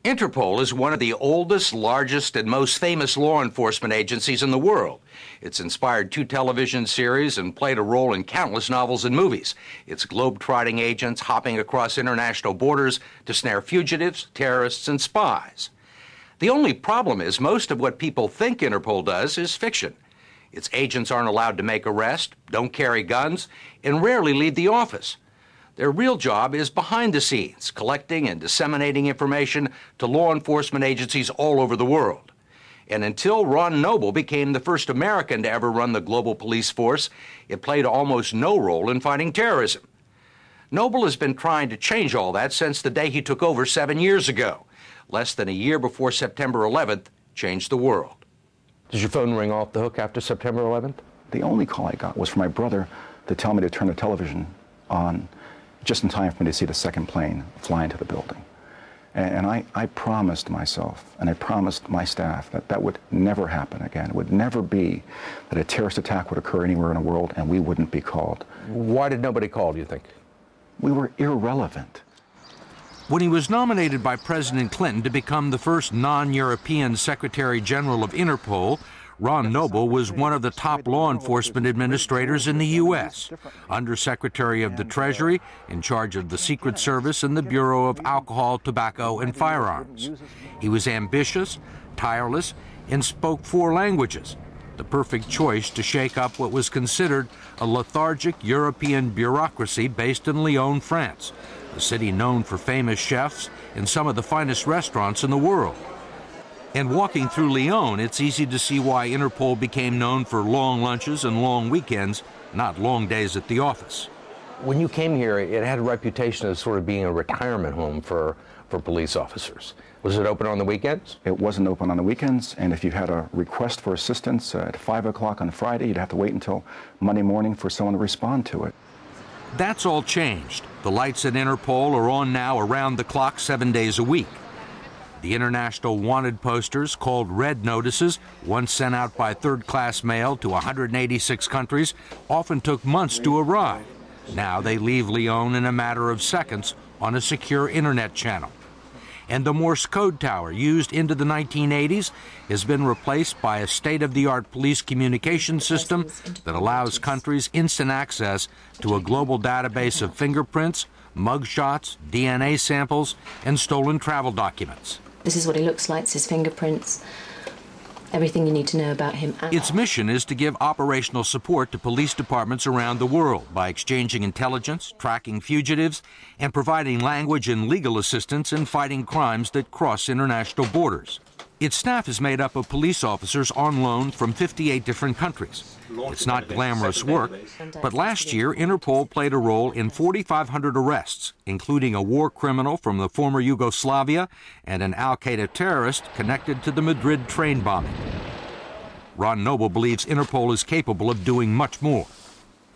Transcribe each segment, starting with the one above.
Interpol is one of the oldest, largest, and most famous law enforcement agencies in the world. It's inspired 2 television series and played a role in countless novels and movies. It's globe-trotting agents hopping across international borders to snare fugitives, terrorists, and spies. The only problem is most of what people think Interpol does is fiction. Its agents aren't allowed to make arrests, don't carry guns, and rarely leave the office. Their real job is behind the scenes, collecting and disseminating information to law enforcement agencies all over the world. And until Ron Noble became the first American to ever run the global police force, it played almost no role in fighting terrorism. Noble has been trying to change all that since the day he took over 7 years ago, less than a year before September 11th changed the world. Did your phone ring off the hook after September 11th? The only call I got was from my brother to tell me to turn the television on just in time for me to see the second plane fly into the building. And I promised myself, and I promised my staff, that that would never happen again. It would never be that a terrorist attack would occur anywhere in the world and we wouldn't be called. Why did nobody call, do you think? We were irrelevant. When he was nominated by President Clinton to become the first non-European Secretary General of Interpol, Ron Noble was one of the top law enforcement administrators in the U.S., Undersecretary of the Treasury, in charge of the Secret Service and the Bureau of Alcohol, Tobacco, and Firearms. He was ambitious, tireless, and spoke 4 languages, the perfect choice to shake up what was considered a lethargic European bureaucracy based in Lyon, France, a city known for famous chefs and some of the finest restaurants in the world. And walking through Lyon, it's easy to see why Interpol became known for long lunches and long weekends, not long days at the office. When you came here, it had a reputation of sort of being a retirement home for police officers. Was it open on the weekends? It wasn't open on the weekends, and if you had a request for assistance at 5 o'clock on Friday, you'd have to wait until Monday morning for someone to respond to it. That's all changed. The lights at Interpol are on now around the clock 7 days a week. The international wanted posters, called red notices, once sent out by third-class mail to 186 countries, often took months to arrive. Now they leave Lyon in a matter of seconds on a secure internet channel. And the Morse code tower used into the 1980s has been replaced by a state-of-the-art police communication system that allows countries instant access to a global database of fingerprints, mugshots, DNA samples, and stolen travel documents. This is what he looks like, it's his fingerprints, everything you need to know about him. Its mission is to give operational support to police departments around the world by exchanging intelligence, tracking fugitives, and providing language and legal assistance in fighting crimes that cross international borders. Its staff is made up of police officers on loan from 58 different countries. It's not glamorous work, but last year Interpol played a role in 4,500 arrests, including a war criminal from the former Yugoslavia and an al-Qaeda terrorist connected to the Madrid train bombing. Ron Noble believes Interpol is capable of doing much more.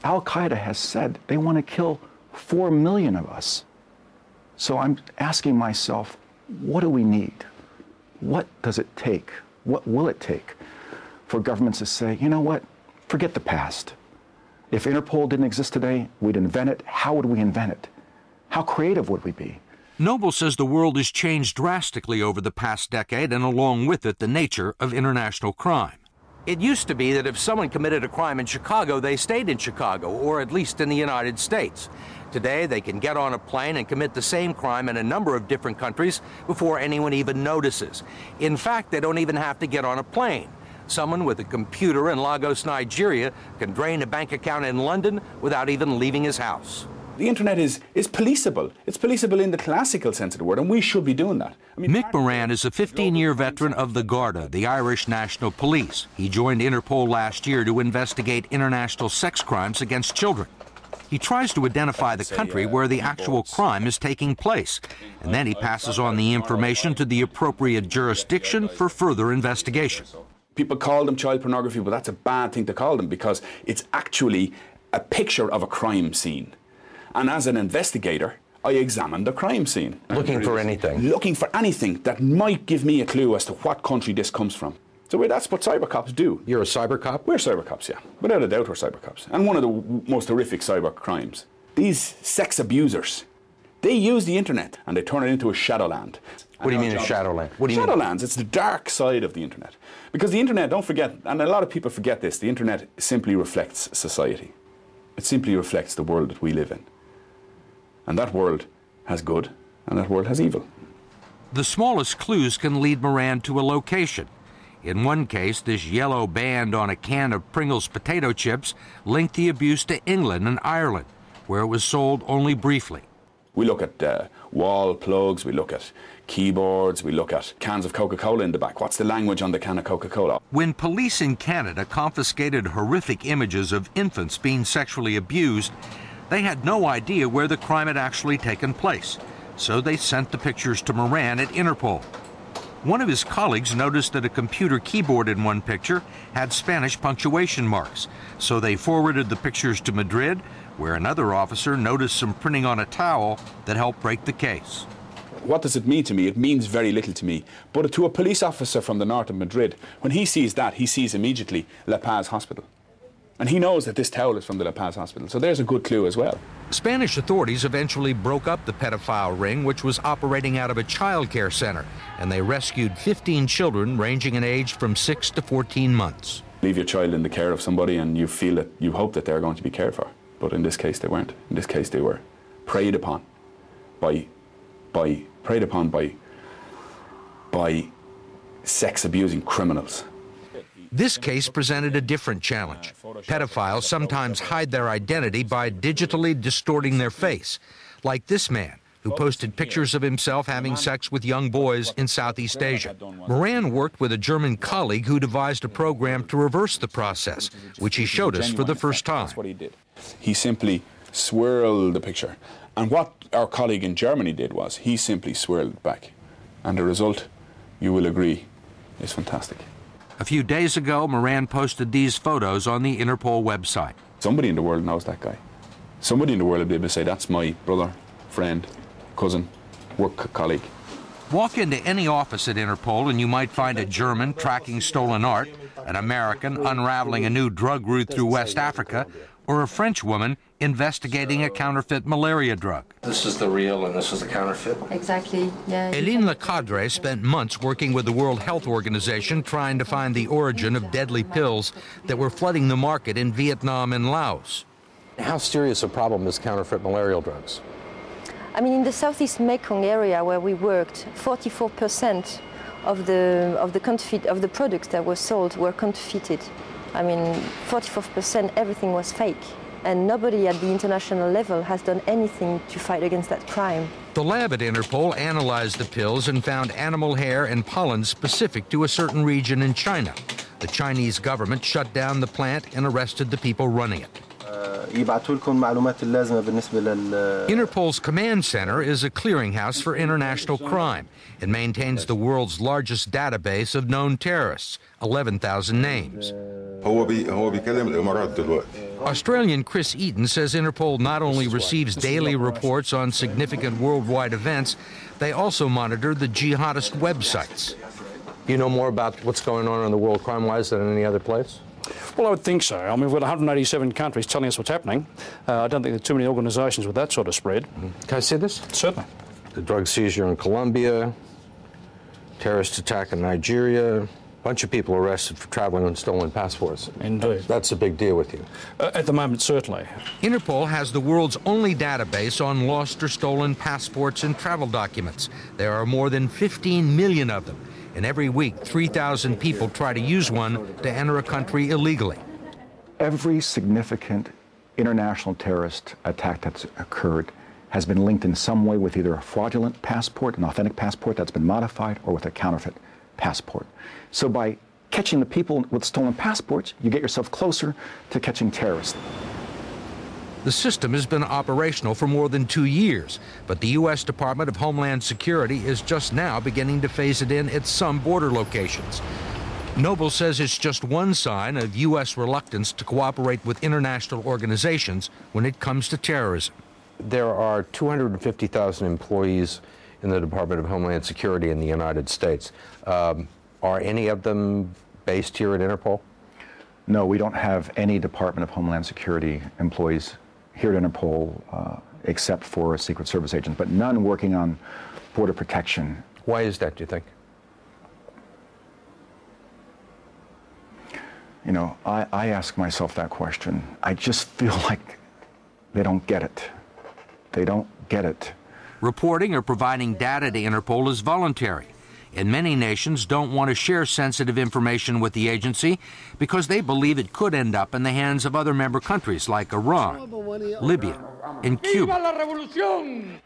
Al-Qaeda has said they want to kill 4 million of us. So I'm asking myself, what do we need? What does it take? What will it take for governments to say, you know what, forget the past. If Interpol didn't exist today, we'd invent it. How would we invent it? How creative would we be? Noble says the world has changed drastically over the past decade, and along with it, the nature of international crime. It used to be that if someone committed a crime in Chicago, they stayed in Chicago, or at least in the United States. Today, they can get on a plane and commit the same crime in a number of different countries before anyone even notices. In fact, they don't even have to get on a plane. Someone with a computer in Lagos, Nigeria, can drain a bank account in London without even leaving his house. The internet is policeable. It's policeable in the classical sense of the word, and we should be doing that. Mick Moran is a 15-year veteran of the Garda, the Irish National Police. He joined Interpol last year to investigate international sex crimes against children. He tries to identify the country where the actual crime is taking place, and then he passes on the information to the appropriate jurisdiction for further investigation. People call them child pornography, but that's a bad thing to call them because it's actually a picture of a crime scene. And as an investigator, I examine the crime scene. Looking for anything? Looking for anything that might give me a clue as to what country this comes from. So that's what cyber cops do. You're a cyber cop? We're cyber cops, yeah. Without a doubt, we're cyber cops. And one of the most horrific cyber crimes. These sex abusers They use the internet and they turn it into a shadowland. What do you mean a shadowland? What do you mean? Shadowlands, it's the dark side of the internet. Because the internet, don't forget, and a lot of people forget this, the internet simply reflects society. It simply reflects the world that we live in. And that world has good and that world has evil. The smallest clues can lead Moran to a location. In one case, this yellow band on a can of Pringles potato chips linked the abuse to England and Ireland, where it was sold only briefly. We look at wall plugs, we look at keyboards, we look at cans of Coca-Cola in the back. What's the language on the can of Coca-Cola? When police in Canada confiscated horrific images of infants being sexually abused, they had no idea where the crime had actually taken place. So they sent the pictures to Moran at Interpol. One of his colleagues noticed that a computer keyboard in one picture had Spanish punctuation marks. So they forwarded the pictures to Madrid, where another officer noticed some printing on a towel that helped break the case. What does it mean to me? It means very little to me. But to a police officer from the north of Madrid, when he sees that, he sees immediately La Paz Hospital. And he knows that this towel is from the La Paz Hospital. So there's a good clue as well. Spanish authorities eventually broke up the pedophile ring, which was operating out of a child care center, and they rescued 15 children ranging in age from 6 to 14 months. Leave your child in the care of somebody and you feel that you hope that they're going to be cared for. But in this case, they weren't. In this case, they were preyed upon by sex-abusing criminals. This case presented a different challenge. Pedophiles sometimes hide their identity by digitally distorting their face, like this man, who posted pictures of himself having sex with young boys in Southeast Asia. Moran worked with a German colleague who devised a program to reverse the process, which he showed us for the first time. That's what he did. He simply swirled the picture. And what our colleague in Germany did was he simply swirled it back. And the result, you will agree, is fantastic. A few days ago, Moran posted these photos on the Interpol website. Somebody in the world knows that guy. Somebody in the world will be able to say, that's my brother, friend, cousin, work colleague. Walk into any office at Interpol and you might find a German tracking stolen art, an American unraveling a new drug route through West Africa, or a French woman investigating a counterfeit malaria drug. This is the real and this is the counterfeit? Exactly, yeah. Hélène Lecadre spent months working with the World Health Organization trying to find the origin of deadly pills that were flooding the market in Vietnam and Laos. How serious a problem is counterfeit malarial drugs? I mean, in the Southeast Mekong area where we worked, 44% of the products that were sold were counterfeited. I mean, 44%, everything was fake. And nobody at the international level has done anything to fight against that crime. The lab at Interpol analyzed the pills and found animal hair and pollen specific to a certain region in China. The Chinese government shut down the plant and arrested the people running it. Interpol's command center is a clearinghouse for international crime. It maintains the world's largest database of known terrorists, 11,000 names. Australian Chris Eaton says Interpol not only receives daily reports on significant worldwide events, they also monitor the jihadist websites. Do you know more about what's going on in the world crime-wise than any other place? Well, I would think so. I mean, we've got 187 countries telling us what's happening. I don't think there are too many organisations with that sort of spread. Can I see this? Certainly. The drug seizure in Colombia, terrorist attack in Nigeria, a bunch of people arrested for traveling on stolen passports. Indeed. That's a big deal with you. At the moment, certainly. Interpol has the world's only database on lost or stolen passports and travel documents. There are more than 15 million of them. And every week, 3,000 people try to use one to enter a country illegally. Every significant international terrorist attack that's occurred has been linked in some way with either a fraudulent passport, an authentic passport that's been modified, or with a counterfeit passport. So by catching the people with stolen passports, you get yourself closer to catching terrorists. The system has been operational for more than 2 years, but the U.S. Department of Homeland Security is just now beginning to phase it in at some border locations. Noble says it's just one sign of U.S. reluctance to cooperate with international organizations when it comes to terrorism. There are 250,000 employees in the Department of Homeland Security in the United States. Are any of them based here at Interpol? No, we don't have any Department of Homeland Security employees here at Interpol except for Secret Service agents, but none working on border protection. Why is that, do you think? You know, I ask myself that question. I just feel like they don't get it. They don't get it. Reporting or providing data to Interpol is voluntary, and many nations don't want to share sensitive information with the agency because they believe it could end up in the hands of other member countries like Iran, Libya, and Cuba.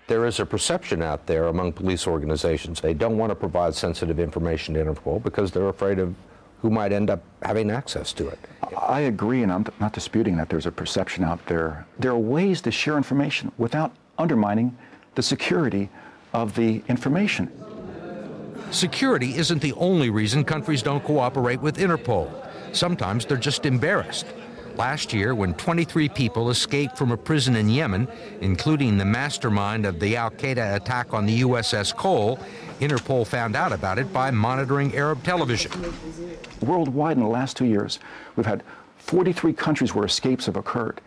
There is a perception out there among police organizations they don't want to provide sensitive information to Interpol because they're afraid of who might end up having access to it. I agree, and I'm not disputing that there's a perception out there. There are ways to share information without undermining the security of the information. Security isn't the only reason countries don't cooperate with Interpol. Sometimes they're just embarrassed. Last year, when 23 people escaped from a prison in Yemen, including the mastermind of the al-Qaeda attack on the USS Cole, Interpol found out about it by monitoring Arab television. Worldwide in the last 2 years, we've had 43 countries where escapes have occurred.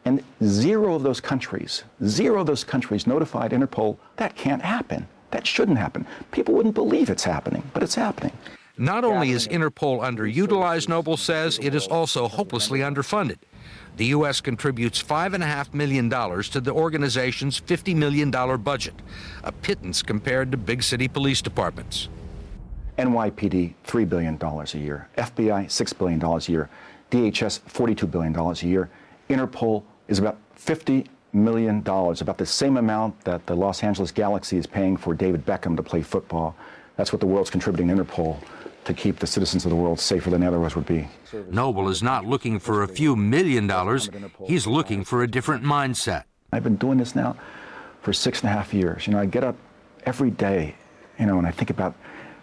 And zero of those countries notified Interpol, that can't happen. That shouldn't happen. People wouldn't believe it's happening, but it's happening. Not only is Interpol underutilized, Noble says, it is also hopelessly underfunded. The U.S. contributes $5.5 million to the organization's $50 million budget, a pittance compared to big city police departments. NYPD, $3 billion a year. FBI, $6 billion a year. DHS, $42 billion a year. Interpol is about $50 million, about the same amount that the Los Angeles Galaxy is paying for David Beckham to play football. That's what the world's contributing to Interpol to keep the citizens of the world safer than they otherwise would be. Noble is not looking for a few $1 million. He's looking for a different mindset. I've been doing this now for 6.5 years. You know, I get up every day, you know, and I think about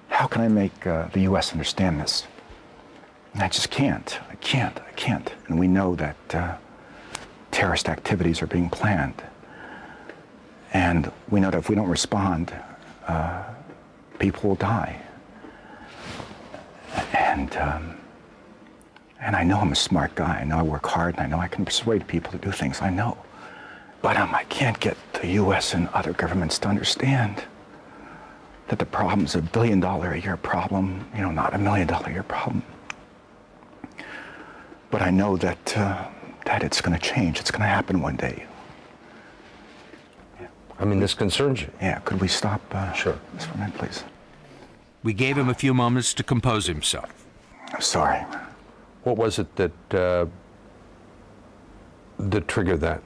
how can I make the U.S. understand this? And I just can't. I can't. And we know that terrorist activities are being planned. And we know that if we don't respond, people will die. And I know I'm a smart guy. I know I work hard, and I know I can persuade people to do things. I know. But I can't get the U.S. and other governments to understand that the problem's $1 billion a year problem, you know, not $1 million a year problem. But I know that that it's going to change. It's going to happen one day. Yeah. I mean, this concerns you. Yeah. Could we stop? Sure. This for a minute, please. We gave him a few moments to compose himself. I'm sorry. What was it that triggered that?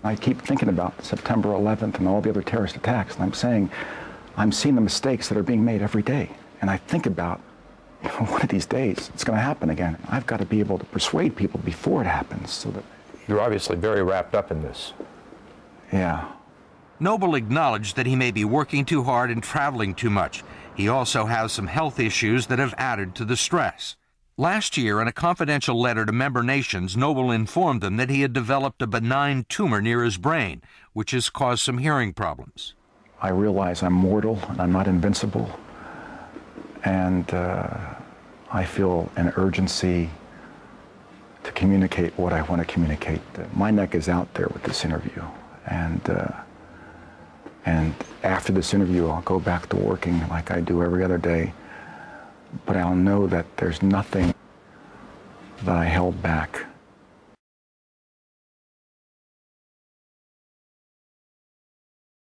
I keep thinking about September 11th and all the other terrorist attacks, and I'm saying, I'm seeing the mistakes that are being made every day. And I think about, you know, one of these days, it's going to happen again. I've got to be able to persuade people before it happens so that... You're obviously very wrapped up in this. Yeah. Noble acknowledged that he may be working too hard and traveling too much. He also has some health issues that have added to the stress. Last year, in a confidential letter to member nations, Noble informed them that he had developed a benign tumor near his brain, which has caused some hearing problems. I realize I'm mortal and I'm not invincible. And I feel an urgency to communicate what I want to communicate. My neck is out there with this interview. And after this interview, I'll go back to working like I do every other day. But I'll know that there's nothing that I held back